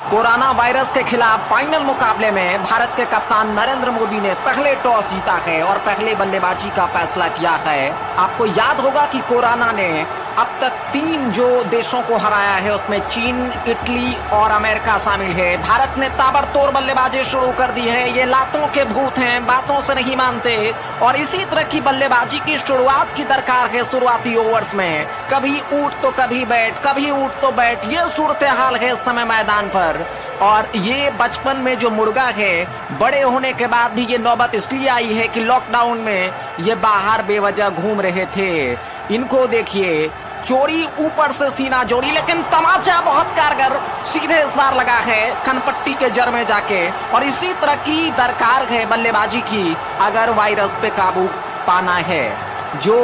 Corona virus के खिलाफ final मुकाबले में भारत के कप्तान नरेंद्र मोदी ने पहले टॉस जीता है और पहले बल्लेबाजी का फैसला किया है। आपको याद होगा कि कोरोना ने अब तक 3 जो देशों को हराया है उसमें चीन, इटली और अमेरिका शामिल है। भारत ने ताबड़तोड़ बल्लेबाजी शुरू कर दी है। ये लातों के भूत हैं, बातों से नहीं मानते और इसी तरह की बल्लेबाजी की शुरुआत की दरकार है। शुरुआती ओवर्स में कभी ऊट तो कभी बैट, कभी ऊट तो बैट, ये सूरत हाल है इस समय मैदान पर। और ये बचपन में जो मुर्गा है, बड़े होने के बाद भी ये नौबत इसलिए आई है कि लॉकडाउन में ये बाहर बेवजह घूम रहे थे। इनको देखिए, चोरी ऊपर से सीना जोड़ी, लेकिन तमाचा बहुत कारगर सीधे इस बार लगा है कनपट्टी के जड़ में जाके। और इसी तरह की दरकार है बल्लेबाजी की अगर वायरस पे काबू पाना है। जो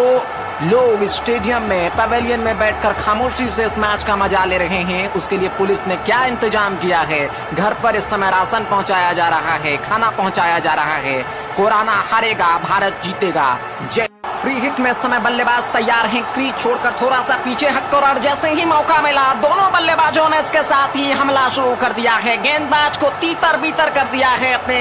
लोग स्टेडियम में, पवेलियन में बैठकर खामोशी से इस मैच का मजा ले रहे हैं, उसके लिए पुलिस ने क्या इंतजाम किया है। घर पर इस समय राशन पहुंचाया जा रहा है, खाना पहुंचाया जा रहा है। कोरोना हारेगा, भारत जीतेगा। जय। प्री हिट में इस समय बल्लेबाज तैयार हैं, क्रीज छोड़कर थोड़ा सा पीछे हटकर, और जैसे ही मौका मिला दोनों बल्लेबाजों ने इसके साथ ही हमला शुरू कर दिया है। गेंदबाज को तीतर बीतर कर दिया है अपने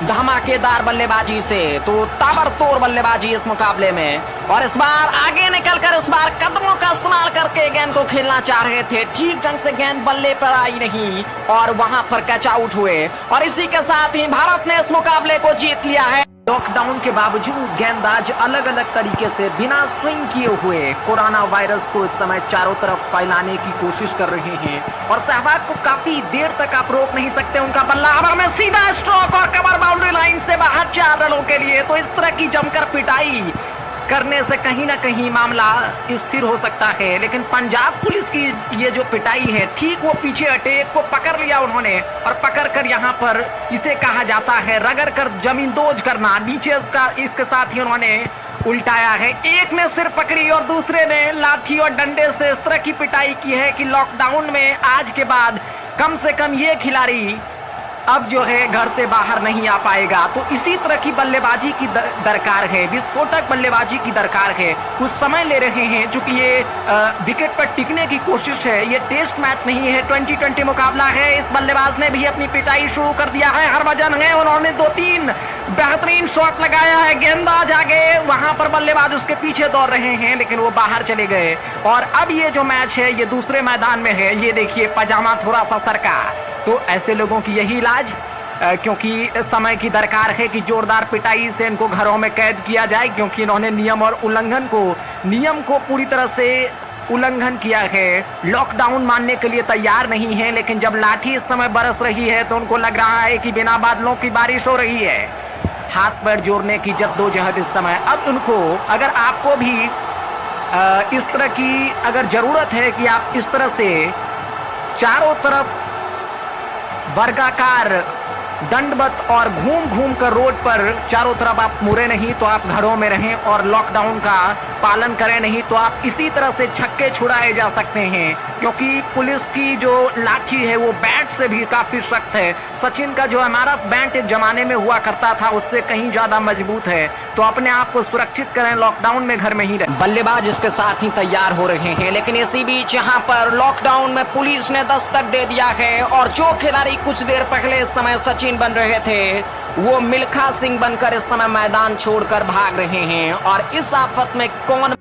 धमाकेदार बल्लेबाजी से। तो ताबड़तोड़ बल्लेबाजी इस मुकाबले में, और इस बार आगे निकलकर इस बार कदमों का इस्तेमाल करके गेंद को खेलना चाह रहे थे। ठीक ढंग से गेंद बल्ले पर आई नहीं और वहां पर कैच आउट हुए, और इसी के साथ ही भारत ने इस मुकाबले को जीत लिया है। लॉकडाउन के बावजूद गेंदबाज अलग अलग तरीके से बिना स्विंग किए हुए कोरोना वायरस को इस समय चारों तरफ फैलाने की कोशिश कर रहे हैं, और सहवाग को काफी देर तक आप रोक नहीं सकते। उनका बल्ला हवा में सीधा स्ट्रोक और कवर बाउंड्री लाइन से बाहर 4 रनों के लिए। तो इस तरह की जमकर पिटाई करने से कहीं ना कहीं मामला स्थिर हो सकता है, लेकिन पंजाब पुलिस की ये जो पिटाई है, ठीक वो पीछे हटे, एक को पकड़ लिया उन्होंने, और पकड़कर यहाँ पर इसे कहा जाता है रगड़ कर जमीन दोज करना। नीचे इसके साथ ही उन्होंने उल्टाया है। एक ने सिर पकड़ी और दूसरे ने लाठी और डंडे से इस तरह की पिटाई की है कि लॉकडाउन में आज के बाद कम से कम ये खिलाड़ी अब जो है घर से बाहर नहीं आ पाएगा। तो इसी तरह की बल्लेबाजी की दरकार है, विस्फोटक बल्लेबाजी की दरकार है। कुछ समय ले रहे हैं, चूंकि ये विकेट पर टिकने की कोशिश है। ये टेस्ट मैच नहीं है, 2020 मुकाबला है। इस बल्लेबाज ने भी अपनी पिटाई शुरू कर दिया है। हरभजन है, उन्होंने 2-3 बेहतरीन शॉट लगाया है। गेंदबाज आगे, वहां पर बल्लेबाज उसके पीछे दौड़ रहे हैं, लेकिन वो बाहर चले गए। और अब ये जो मैच है ये दूसरे मैदान में है। ये देखिए पजामा थोड़ा सा सरका। तो ऐसे लोगों की यही इलाज, क्योंकि समय की दरकार है कि जोरदार पिटाई से इनको घरों में कैद किया जाए, क्योंकि इन्होंने नियम को पूरी तरह से उल्लंघन किया है। लॉकडाउन मानने के लिए तैयार नहीं है, लेकिन जब लाठी इस समय बरस रही है तो उनको लग रहा है कि बिना बादलों की बारिश हो रही है। हाथ पैर जोड़ने की जद्दोजहद इस समय। अब उनको, अगर आपको भी इस तरह की अगर जरूरत है कि आप इस तरह से चारों तरफ वर्गाकार दंडवत और घूम घूम कर रोड पर चारों तरफ आप मुड़े नहीं, तो आप घरों में रहें और लॉकडाउन का पालन करें। नहीं तो आप इसी तरह से छक्के छुड़ाए जा सकते हैं, क्योंकि पुलिस की जो लाठी है वो बैट से भी काफी सख्त है। सचिन का जो हमारा बैट एक जमाने में हुआ करता था उससे कहीं ज्यादा मजबूत है। तो अपने आप को सुरक्षित करें, लॉकडाउन में घर में ही रहें। बल्लेबाज इसके साथ ही तैयार हो रहे हैं, लेकिन इसी बीच यहाँ पर लॉकडाउन में पुलिस ने दस्तक दे दिया है, और जो खिलाड़ी कुछ देर पहले इस समय सचिन बन रहे थे वो मिल्खा सिंह बनकर इस समय मैदान छोड़कर भाग रहे हैं। और इस आफत में कौन